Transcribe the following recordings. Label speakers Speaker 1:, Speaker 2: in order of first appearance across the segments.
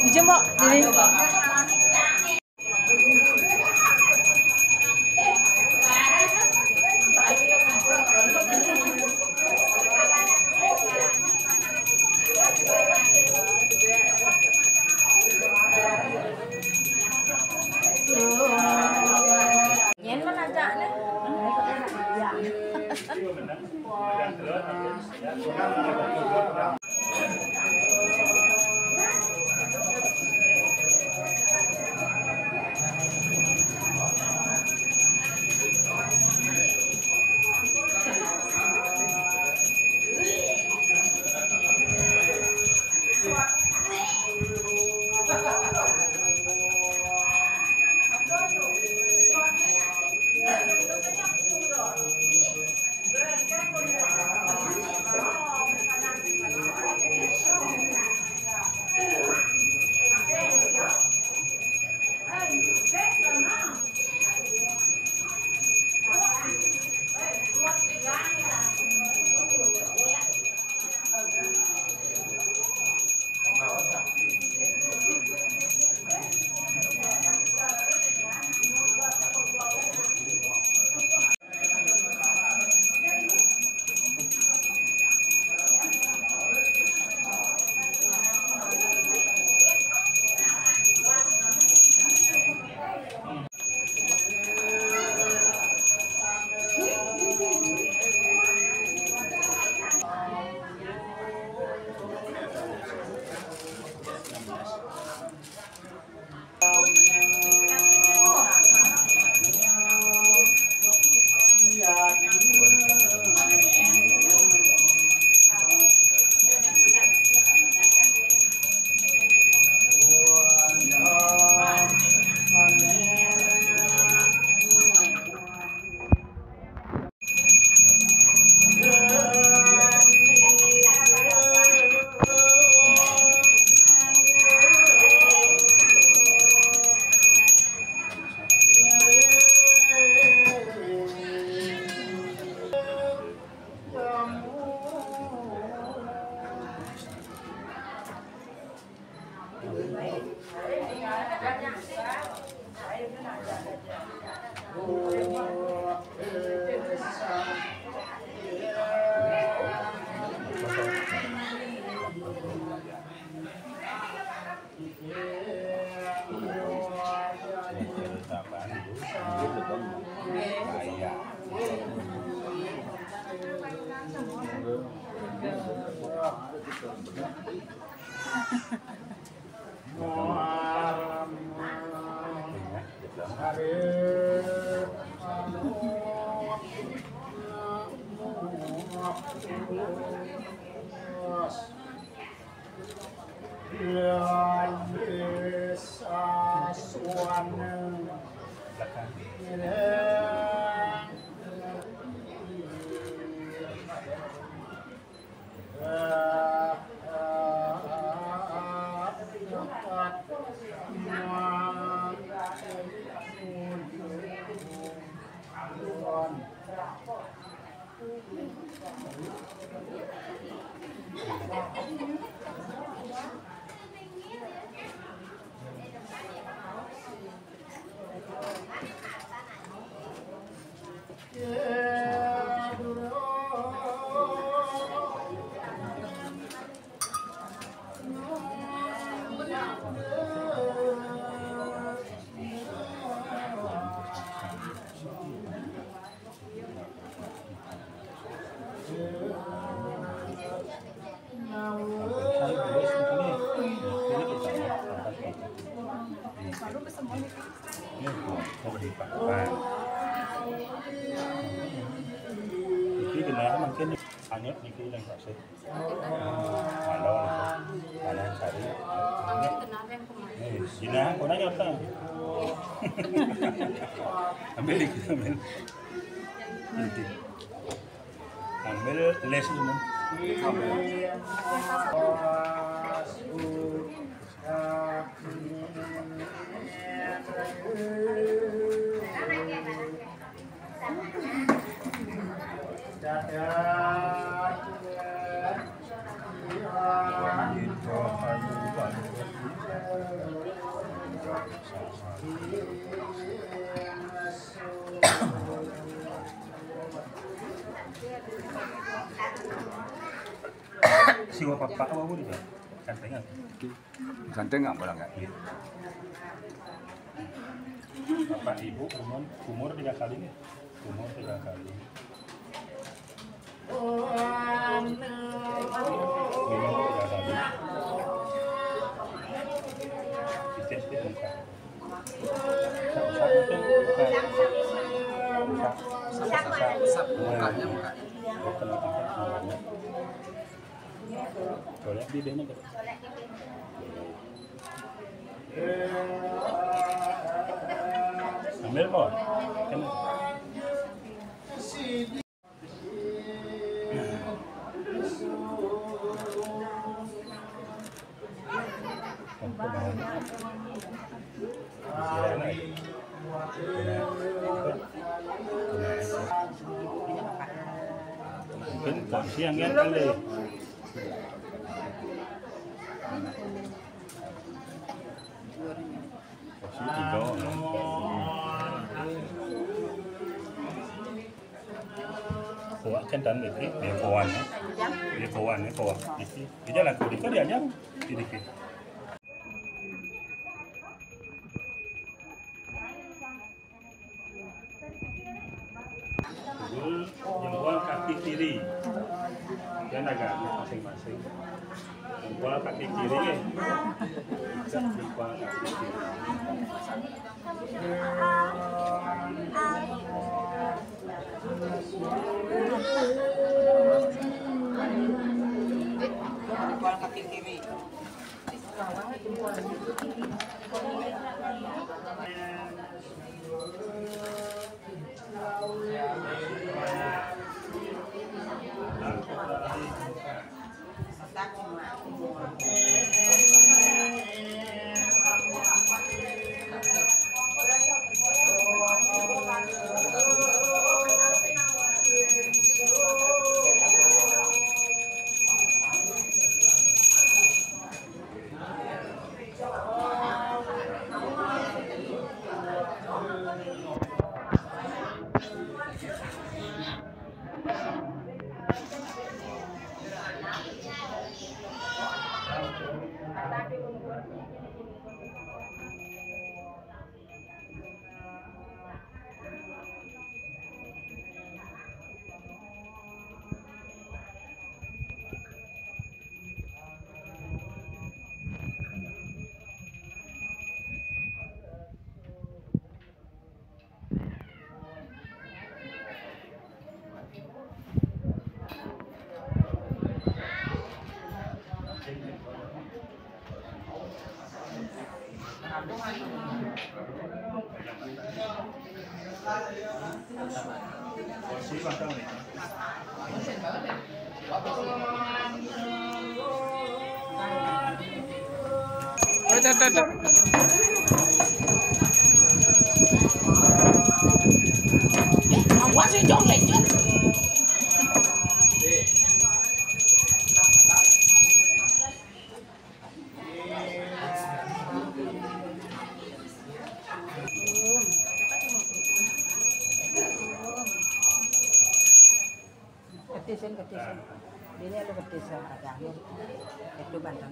Speaker 1: Dijam Pak, ini.
Speaker 2: Nyen mana ajaknya?
Speaker 1: Mungkin hanya niki yang kasih. Kalau ada cari. Sina, kau nanya apa? Ambil lagi, ambil. Nanti. Ambil les semua. Siwa papa apa pun itu, ganteng
Speaker 3: Ganteng boleh nggak?
Speaker 1: Bapak ibu umur 3 kali nih, umur 3 kali. Umur 3 kali. Cicit muka.
Speaker 3: Mukanya muka.
Speaker 1: Boleh di dene kan. Ambil kok. Kan. Mungkin siang kan kali. Kuat kan dan itu dia kawannya, itu dia laku itu dia aja sedikit. Jempol kaki kiri, dan agak masing-masing. Jempol kaki kiri, jempol kaki kiri.
Speaker 2: Jempol kaki kiri. Quá suy chốn này chứ.
Speaker 4: Ketisan. Ini ada ketisan ada itu bantan.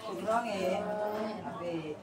Speaker 4: Kumrong ya, tapi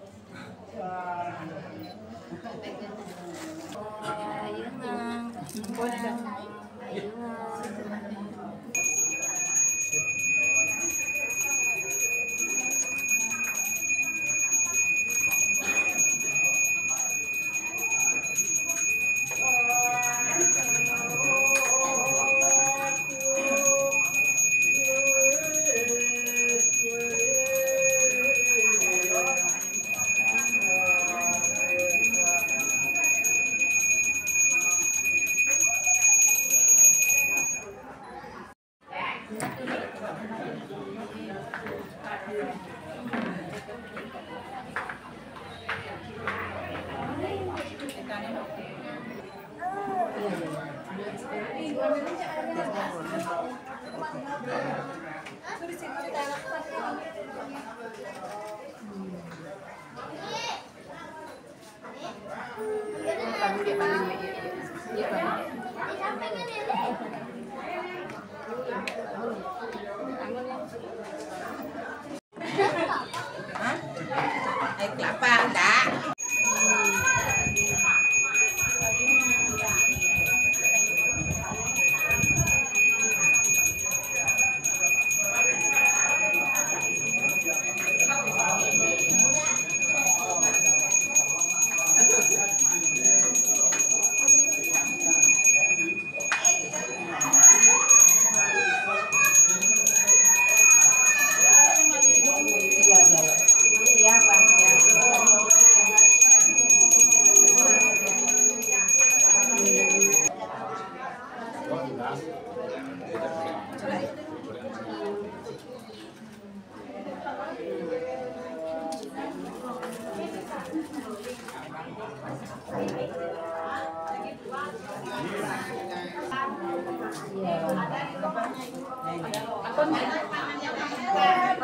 Speaker 4: air kelapa enggak? Iya, Pak.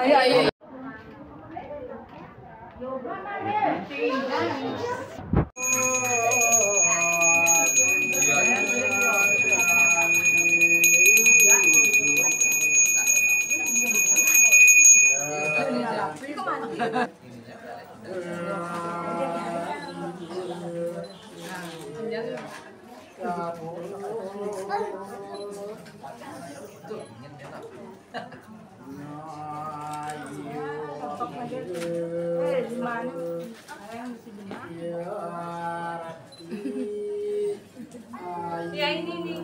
Speaker 4: Ayo. Ya ini nih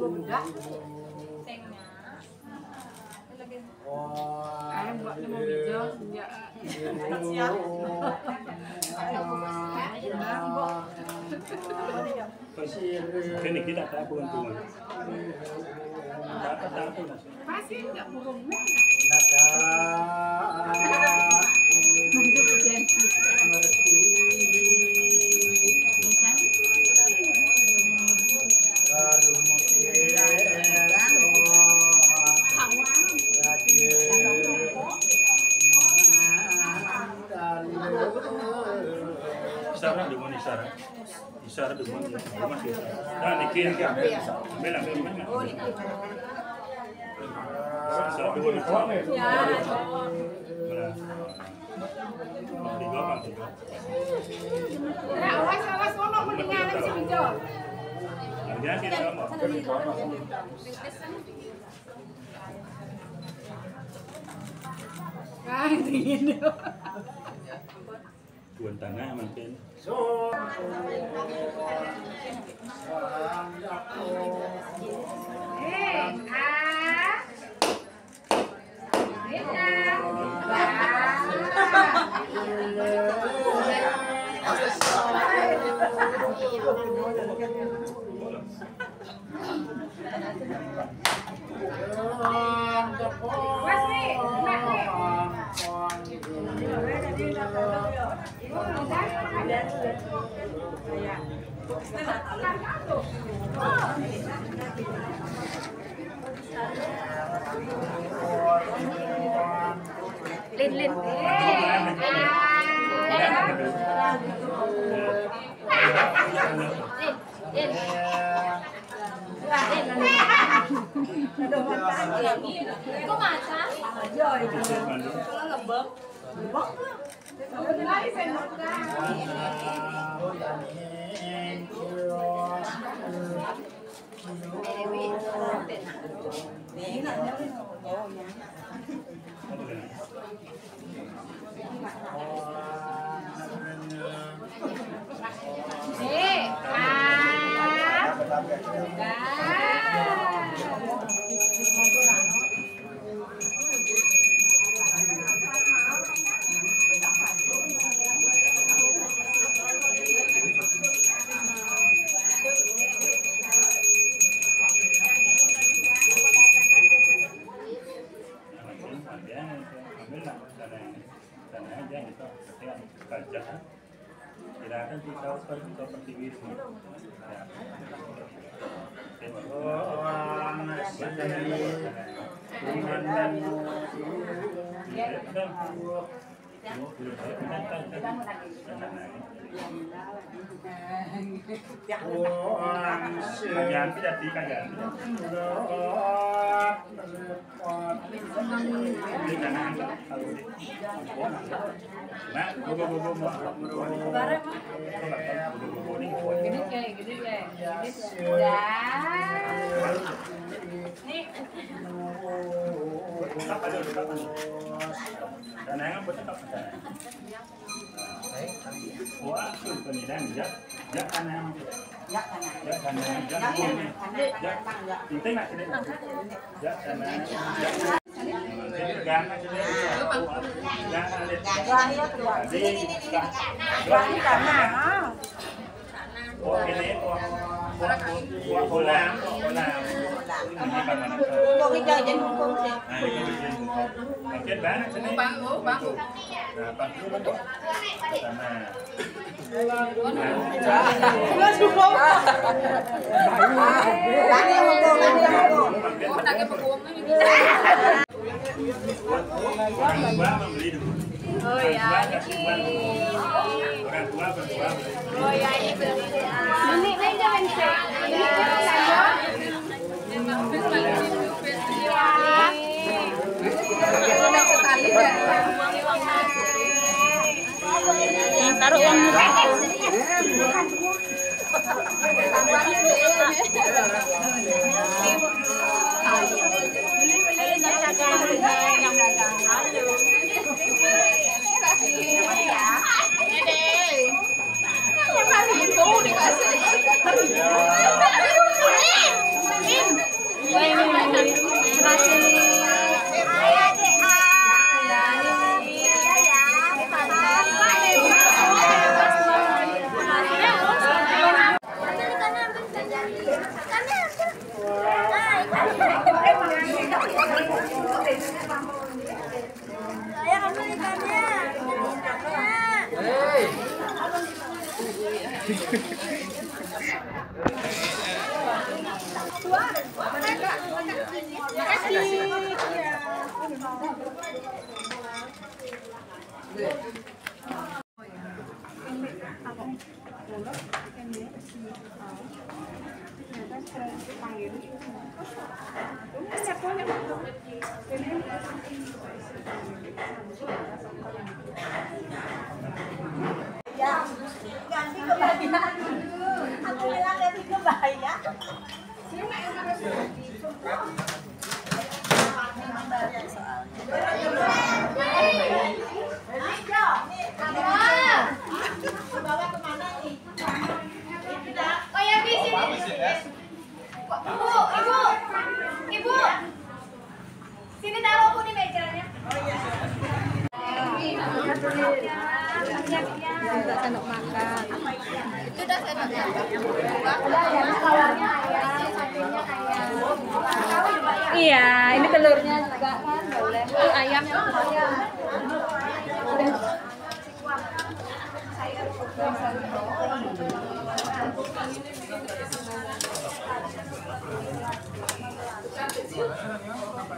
Speaker 4: bedak tengnya ayam buat mau hijau siap
Speaker 1: Ini kita tak keuntungan.
Speaker 4: pasti nggak burung
Speaker 1: Isara di mana Isara? Isara di mana? Masih Isara. Nah, nikir ke ambil mana?
Speaker 4: oh ini
Speaker 1: Isara di mana?
Speaker 4: ya
Speaker 1: Tiga.
Speaker 4: awas sono mendingan bisa hijau
Speaker 1: Harganya kita sama.
Speaker 4: ini
Speaker 1: Tuan tanah mungkin.
Speaker 5: Lin. Kok masak? Kalau lembek.
Speaker 1: Silakan kita seperti itu. Jangan tidak tikan ya. Wah, penidang ya kanan. Ya kanan. Penting nak sini. Ya kanan.
Speaker 5: Oh ya, oh ya ini beli. Ini jangan cek. Taruh uang Aku bilang ganti ke bahaya. Bawa kemana nih? Oh ya di sini. Ibu. Sini taruh Bu di mejanya. Oh iya. Minta sendok makan.
Speaker 6: Itu udah sendoknya.
Speaker 5: Iya, ini telurnya juga kan boleh. Itu ayam yang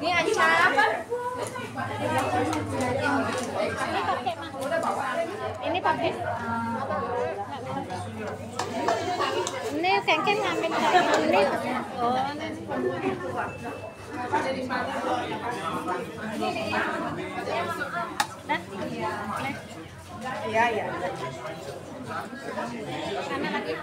Speaker 6: Ini acar.
Speaker 5: ini pakai. Ini kengkeng ngambil ini. Oh, nah.
Speaker 2: Iya, iya.
Speaker 5: Sana lagi.